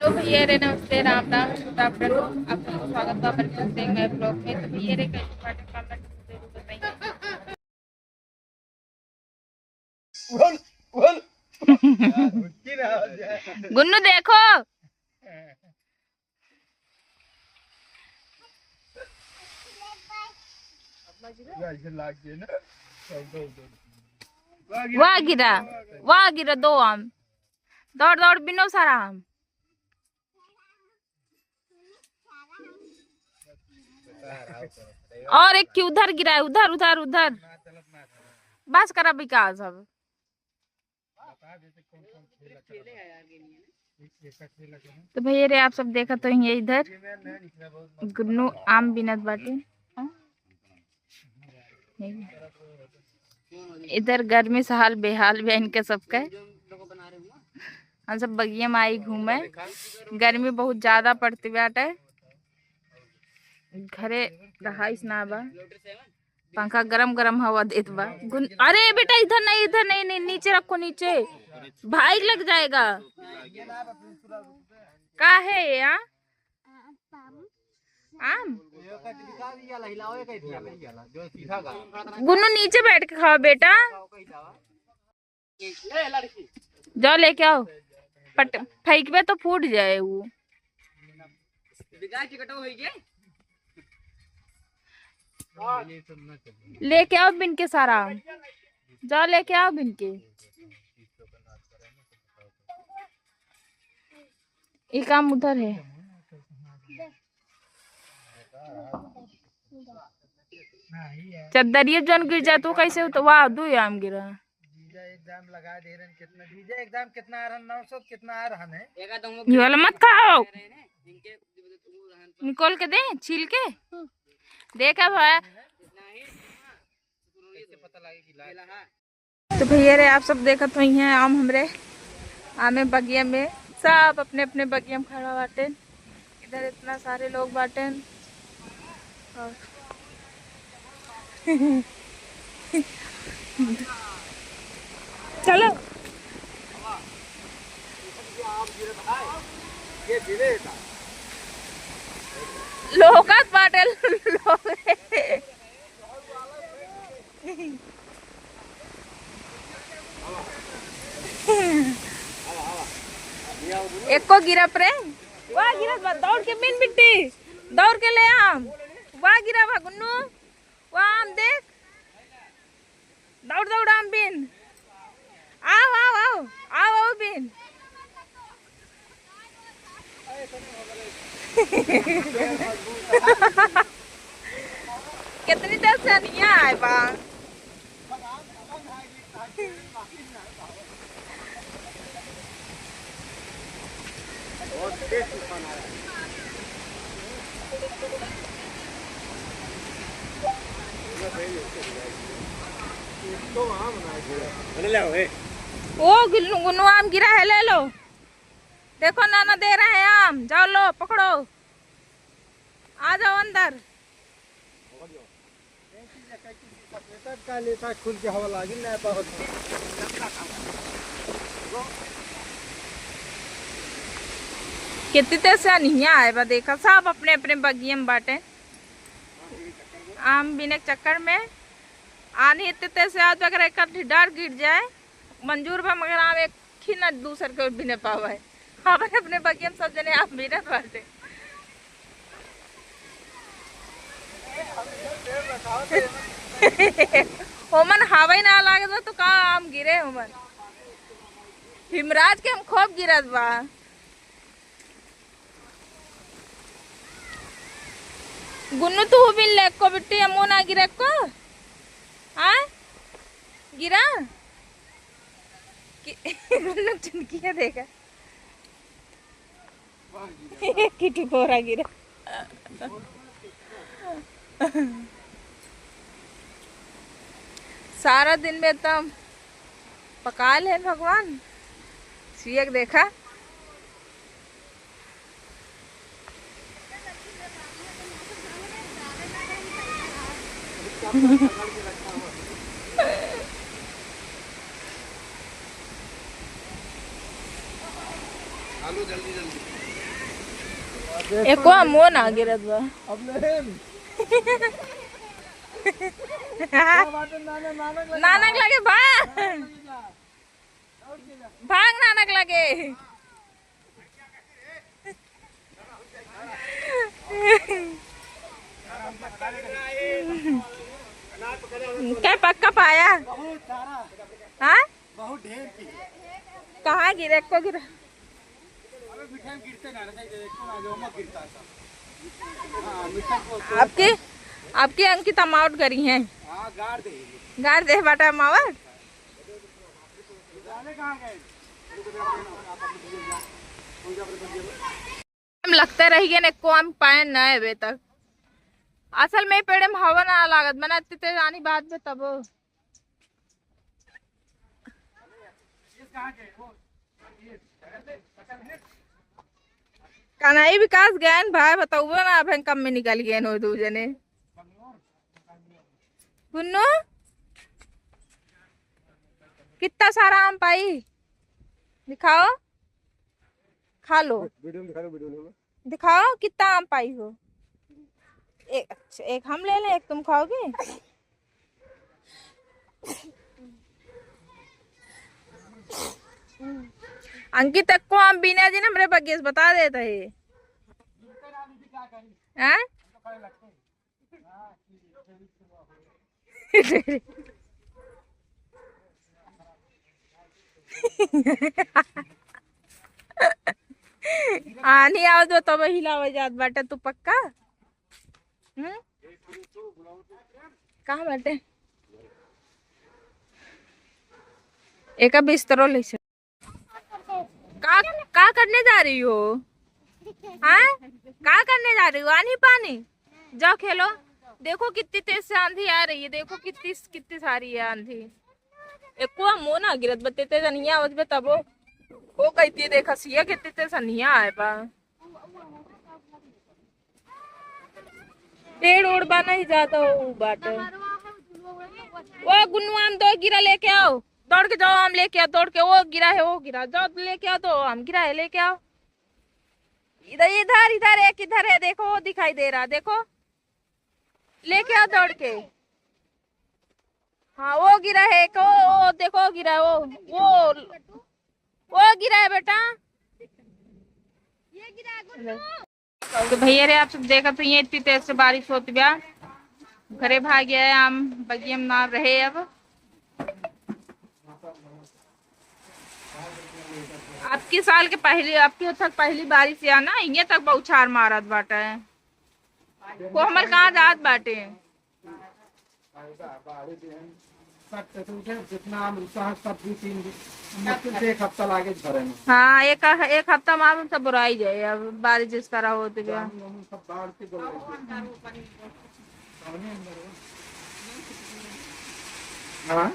तो भैया रे नमस्ते राम राम गुड आफ्टरनून आपका स्वागत है मेरे फिर से एक नए ब्लॉग में। तो भैया रे कैसे पार्टी करना जरूर बताइए। गुन्नू देखो वाह गिरा दो आम दौड़ दौड़ बिनो सारा आम और एक की उधर गिरा है उधर उधर उधर बस करा विकास अब। तो भैया रे आप सब देखा तो ये इधर गुन्नू आम बिनत बाटे। इधर गर्मी से हाल बेहाल भी इनके सबका। हम सब बगिया में आई घूमे, गर्मी बहुत ज्यादा पड़ती बाटे, घरे रहाइस ना बा, पंखा गरम गरम हवा देत बा। अरे बेटा इधर नहीं नहीं, नीचे रखो नीचे, भाई लग जाएगा। का है ये आम? गुन्नू नीचे बैठ के खाओ बेटा, जाओ लेके आओ, फेंकबे तो फूट जाए वो। लेके आओ बिन के सारा, जाओ लेके आओ बिन के। एक आम उधर है, चद्दरिये जन गिर जाए तो कैसे हो? तो वाह दो आम गिरा। एग्जाम लगा दे रहे कितना दीजिए, एग्जाम कितना आ रहा? 900 कितना आ रहा है? ये वाला मत खाओ, निकोल के दे, छील के देखा भाई। तो भैया रे आप सब देखत हुई हैं आम हमरे आमे बगिया में, सब अपने अपने बगिया में खड़ा बाटे। इधर इतना सारे लोग बाटे और चलो लोकत बाटे लोग। एक को गिरा प्रे, वाह गिरा, दौड़ के बिन मिट्टी, दौड़ के ले आम, वाह गिरा भा गुन्नू, वाह आम देख, दौड़ दौड़ आम बिन, आओ आओ आओ आओ आओ बिन। कितनी देर से नहीं आए बा। ओ गुन्नू आम गिरा है, ले लो, देखो नाना दे रहे हैं आम, जाओ लो पकड़ो, आ जाओ अंदर। खुल के हवा लागी ना कितनी तेज से नहीं आए बा, देखा सब अपने अपने बगिए में बाटे। आम बिने के चक्कर में आने इतने तेज से आज अगर एक डर गिर जाए मंजूर बा, मगर आम एक ही न दूसर के बिने पावा है। अपने अपने बगिए में सब जने आम बिने बाटे। होमन हवा ही ना लागे तो का आम गिरे होमन, हिमराज के हम खूब गिरत बा। गुन्नू तू बिन ले को बिट्टी अमो ना गिरे को आ गिरा गुन्नू चुनकिया देखा किटी पोरा गिरा। सारा दिन में तो पका ले भगवान, सियक देखा। आलू जल्दी जल्दी एको मो ना गिरत बा अब ले नानक लगे भाग भाग नानक लगे क्या पक्का पाया हाँ बहुत ढेर की कहाँ गिरे को गिरा अबे मिठाई गिरते ना देखो ना जो मत गिरता था हां मिठाई को आपके आपके अंकित अमाउंट करी हैं हां गाड़ दे बाटा मावर जाने कहां गए हम लगते रही गए ने को हम पाए न अबे तक असल में पेड़ में हवा ना लागत मना ते जानी बात पे तब कन्हई विकास गए भाई बताओ ना अब कम में निकल गए नो दो जने गुन्नू कितना सारा आम पाई दिखाओ खा लो वीडियो में दिखा लो वीडियो में दिखाओ कितना आम पाई हो एक अच्छा एक हम ले लें एक तुम खाओगे अंकित तक को हम बिना दिन हमरे बगेस बता देता है हैं आनी आओ जो तब हिलावे जात बाटे तू पक्का कहाँ बाटे एक बिस्तरो ले का करने जा रही हो हाँ का करने जा रही हो आनी पानी जाओ खेलो देखो कितनी तेज से आंधी आ रही है देखो कितनी कितनी सारी है आंधी एक को मो ना गिरत बते तेज नहीं आवत बे तब वो कहती देखा सिया कितनी तेज नहीं आए पा पेड़ उड़ बना ही जाता हो बाट वो गुन्नू आम दो गिरा लेके आओ दौड़ के जाओ आम लेके आओ दौड़ के वो गिरा जाओ लेके आओ तो आम गिरा है लेके आओ इधर इधर इधर एक इधर है देखो वो दिखाई दे रहा देखो लेके आओ दौड़ के हाँ वो गिरा है वो देखो गिरा है वो गिरा है बेटा ये गिरा है तो भैया रे आप सब देखा तो ये इतनी तेज से बारिश होती ब्या घरे भाग गया है आम बगिया में ना रहे अब आपकी साल के पहली आपके तक पहली बारिश या ना ये तक बौछार मारत बाटे वो हमर कहाँ जात बाटे जितना आम सब मुश्किल से एक हफ्ता लागे घरे में हाँ एक हफ्ता मालूम सब बुराई जाए अब बारिश जिस तरह होती है सब बाढ़ के हाँ